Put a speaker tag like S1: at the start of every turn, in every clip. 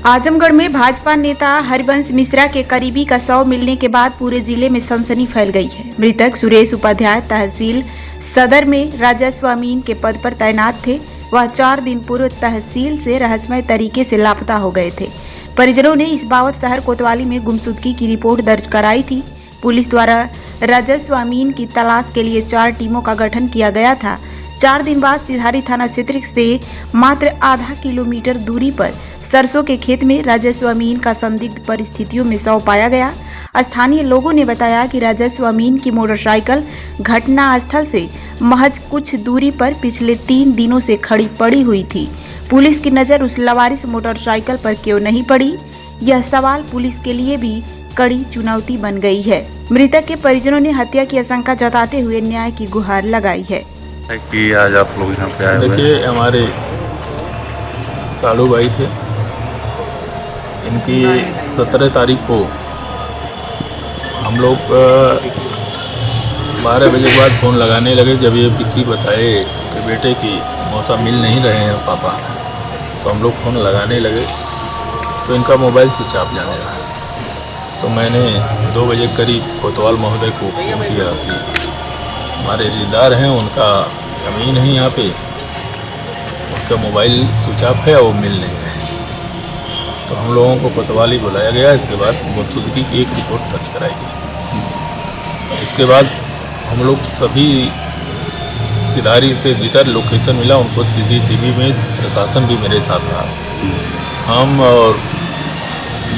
S1: आजमगढ़ में भाजपा नेता हरिवंश मिश्रा के करीबी का शव मिलने के बाद पूरे जिले में सनसनी फैल गई है। मृतक सुरेश उपाध्याय तहसील सदर में राजस्व अमीन के पद पर तैनात थे। वह 4 दिन पूर्व तहसील से रहस्यमय तरीके से लापता हो गए थे। परिजनों ने इस बाबत शहर कोतवाली में गुमशुदगी की रिपोर्ट दर्ज कराई थी। पुलिस द्वारा राजस्व अमीन की तलाश के लिए 4 टीमों का गठन किया गया था। 4 दिन बाद सिधारी थाना क्षेत्र से मात्र आधा किलोमीटर दूरी पर सरसों के खेत में राजस्व अमीन का संदिग्ध परिस्थितियों में शव पाया गया। स्थानीय लोगों ने बताया कि राजस्व अमीन की मोटरसाइकिल घटना स्थल से महज कुछ दूरी पर पिछले 3 दिनों से खड़ी पड़ी हुई थी। पुलिस की नज़र उस लवारिस मोटरसाइकिल पर क्यों नहीं पड़ी, यह सवाल पुलिस के लिए भी कड़ी चुनौती बन गई है। मृतक के परिजनों ने हत्या की आशंका जताते हुए न्याय की गुहार लगाई है।
S2: कि आज आप लोग यहाँ पे आए हुए हैं।
S3: देखिए, हमारे सालू भाई थे, इनकी 17 तारीख को हम लोग 12 बजे के बाद फ़ोन लगाने लगे। जब ये विक्की बताए कि बेटे की मौसा मिल नहीं रहे हैं पापा, तो हम लोग फ़ोन लगाने लगे तो इनका मोबाइल स्विच ऑफ जाने लगा। तो मैंने 2 बजे करीब कोतवाल महोदय को फ़ोन किया कि हमारे रिश्तेदार हैं, उनका ज़मीन है यहाँ पे, उनका मोबाइल स्विच ऑफ है और वो मिल नहीं रहे। तो हम लोगों को कोतवाली बुलाया गया। इसके बाद गुमशुदगी की एक रिपोर्ट दर्ज कराई गई। इसके बाद हम लोग सभी सिधारी से जिधर लोकेशन मिला उनको CCTV में प्रशासन भी मेरे साथ रहा। हम और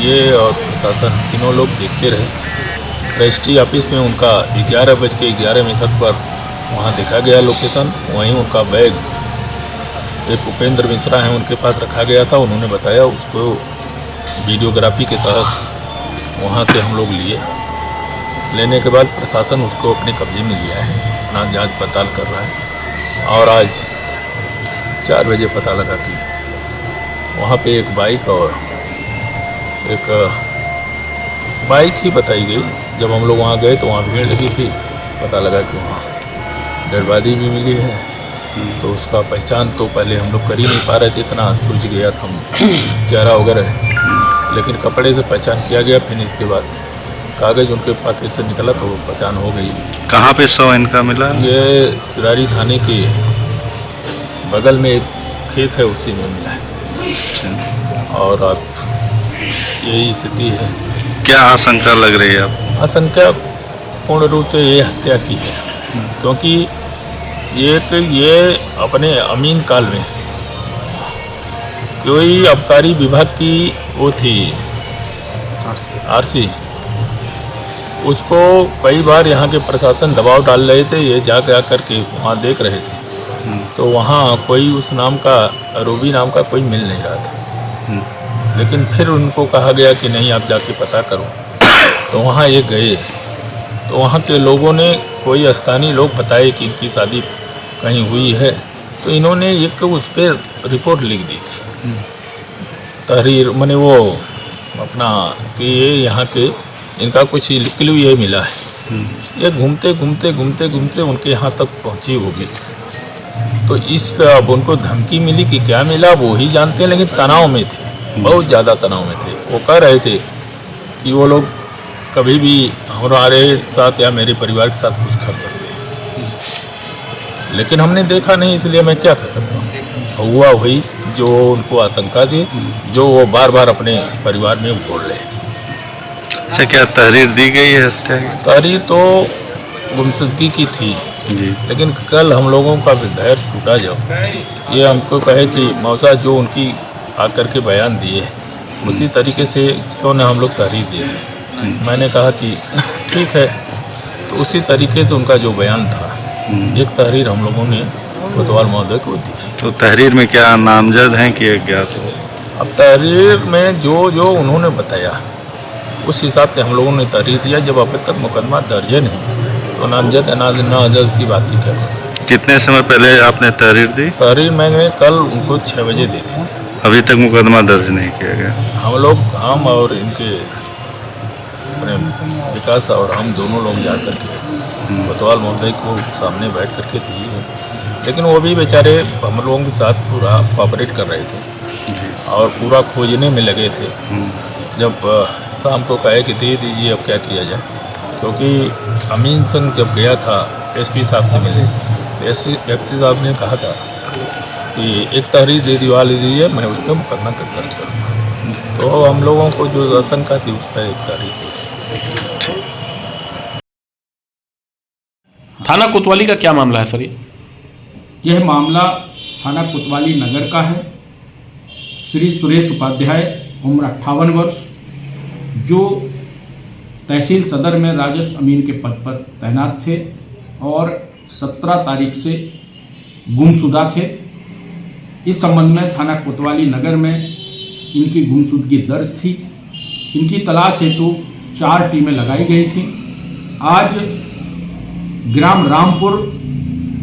S3: ये और प्रशासन तीनों लोग देखते रहे। रजिस्ट्री ऑफिस में उनका 11:11 पर वहाँ देखा गया लोकेशन। वहीं उनका बैग एक उपेंद्र मिश्रा हैं, उनके पास रखा गया था। उन्होंने बताया, उसको वीडियोग्राफी के तहत वहाँ से हम लोग लिए। लेने के बाद प्रशासन उसको अपने कब्जे में लिया है, अपना जांच पड़ताल कर रहा है। और आज 4 बजे पता लगा कि वहाँ पे एक बाइक और एक बाइक ही बताई गई। जब हम लोग वहाँ गए तो वहाँ भीड़ लगी थी। पता लगा कि वहाँ डेड बॉडी भी मिली है। तो उसका पहचान तो पहले हम लोग कर ही नहीं पा रहे थे, इतना सूझ गया था चेहरा वगैरह, लेकिन कपड़े से पहचान किया गया। फिर इसके बाद कागज़ उनके पॉकेट से निकला तो पहचान हो गई।
S2: कहाँ पे शव इनका मिला?
S3: ये सिधारी थाने के बगल में एक खेत है, उसी में मिला है। और अब यही स्थिति है।
S2: क्या आशंका लग रही है आप?
S3: आशंका पूर्ण रूप से ये हत्या की है, क्योंकि ये अपने अमीन काल में कोई आबकारी विभाग की वो थी आरसी, उसको कई बार यहाँ के प्रशासन दबाव डाल रहे थे। ये जा कर के वहाँ देख रहे थे, तो वहाँ कोई उस नाम का रूबी नाम का कोई मिल नहीं रहा था। लेकिन फिर उनको कहा गया कि नहीं, आप जाके पता करो। तो वहाँ ये गए, तो वहाँ के लोगों ने, कोई स्थानीय लोग बताए कि इनकी शादी कहीं हुई है। तो इन्होंने एक उस पर रिपोर्ट लिख दी थी, तहरीर, मैंने वो अपना कि ये यहाँ के इनका कुछ क्लू ये मिला है। ये घूमते घूमते घूमते घूमते उनके यहाँ तक पहुँची होगी। तो इस अब उनको धमकी मिली कि क्या मिला वो ही जानते हैं, लेकिन तनाव में थे, बहुत ज़्यादा तनाव में थे। वो कह रहे थे कि वो लोग कभी भी हमारे साथ या मेरे परिवार के साथ कुछ कर सकते हैं, लेकिन हमने देखा नहीं, इसलिए मैं क्या कर सकता हूँ। हुआ वही जो उनको आशंका थी, जो वो बार बार अपने परिवार में बोल रहे थे।
S2: अच्छा, क्या तहरीर दी गई है हत्या की?
S3: तहरीर तो गुमशुदगी की थी
S2: जी,
S3: लेकिन कल हम लोगों का धैर्य टूटा। जब ये हमको कहे कि मौसा जो उनकी आकर के बयान दिए उसी तरीके से क्यों ना हम लोग तहरीर दिए। मैंने कहा कि ठीक है, तो उसी तरीके से उनका जो बयान था, एक तहरीर हम लोगों ने कोतवाल महोदय को दी।
S2: तो तहरीर में क्या नामजद हैं कि अज्ञात हो?
S3: अब तहरीर में जो उन्होंने बताया उस हिसाब से हम लोगों ने तहरीर दिया। जब अब तक मुकदमा दर्ज नहीं तो नामजद नामजद की बात ही क्या।
S2: कितने समय पहले आपने तहरीर दी?
S3: तहरीर मैंने कल उनको 6 बजे दी थी।
S2: अभी तक मुकदमा दर्ज नहीं किया गया?
S3: हम और इनके अपने विकास और हम दोनों लोग जा कर के कोतवाल महोदय को सामने बैठ करके दिए, लेकिन वो भी बेचारे हम लोगों के साथ पूरा कोऑपरेट कर रहे थे। और पूरा खोजने में लगे थे। जब तो हमको कहे कि दे दीजिए, अब क्या किया जाए, क्योंकि अमीन संघ जब गया था एसपी साहब से मिले, एसपी साहब ने कहा था कि एक तहरीर दे दिवा लीजिए, मैं उस पर मुकदमा दर्ज करूँगा। तो हम लोगों को जो आशंका थी उस पर एक तहरीर।
S4: थाना कोतवाली का क्या मामला है सर?
S5: यह मामला थाना कोतवाली नगर का है। श्री सुरेश उपाध्याय, उम्र 58 वर्ष, जो तहसील सदर में राजस्व अमीन के पद पर तैनात थे और 17 तारीख से गुमशुदा थे। इस संबंध में थाना कोतवाली नगर में इनकी गुमशुदगी दर्ज थी। इनकी तलाश हेतु 4 टीमें लगाई गई थी। आज ग्राम रामपुर,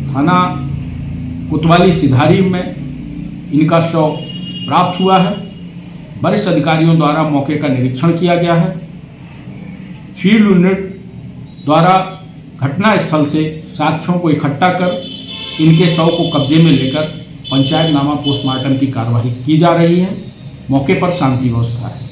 S5: थाना कोतवाली सिधारी में इनका शव प्राप्त हुआ है। वरिष्ठ अधिकारियों द्वारा मौके का निरीक्षण किया गया है। फील्ड यूनिट द्वारा घटनास्थल से साक्ष्यों को इकट्ठा कर इनके शव को कब्जे में लेकर पंचायतनामा पोस्टमार्टम की कार्यवाही की जा रही है। मौके पर शांति व्यवस्था है।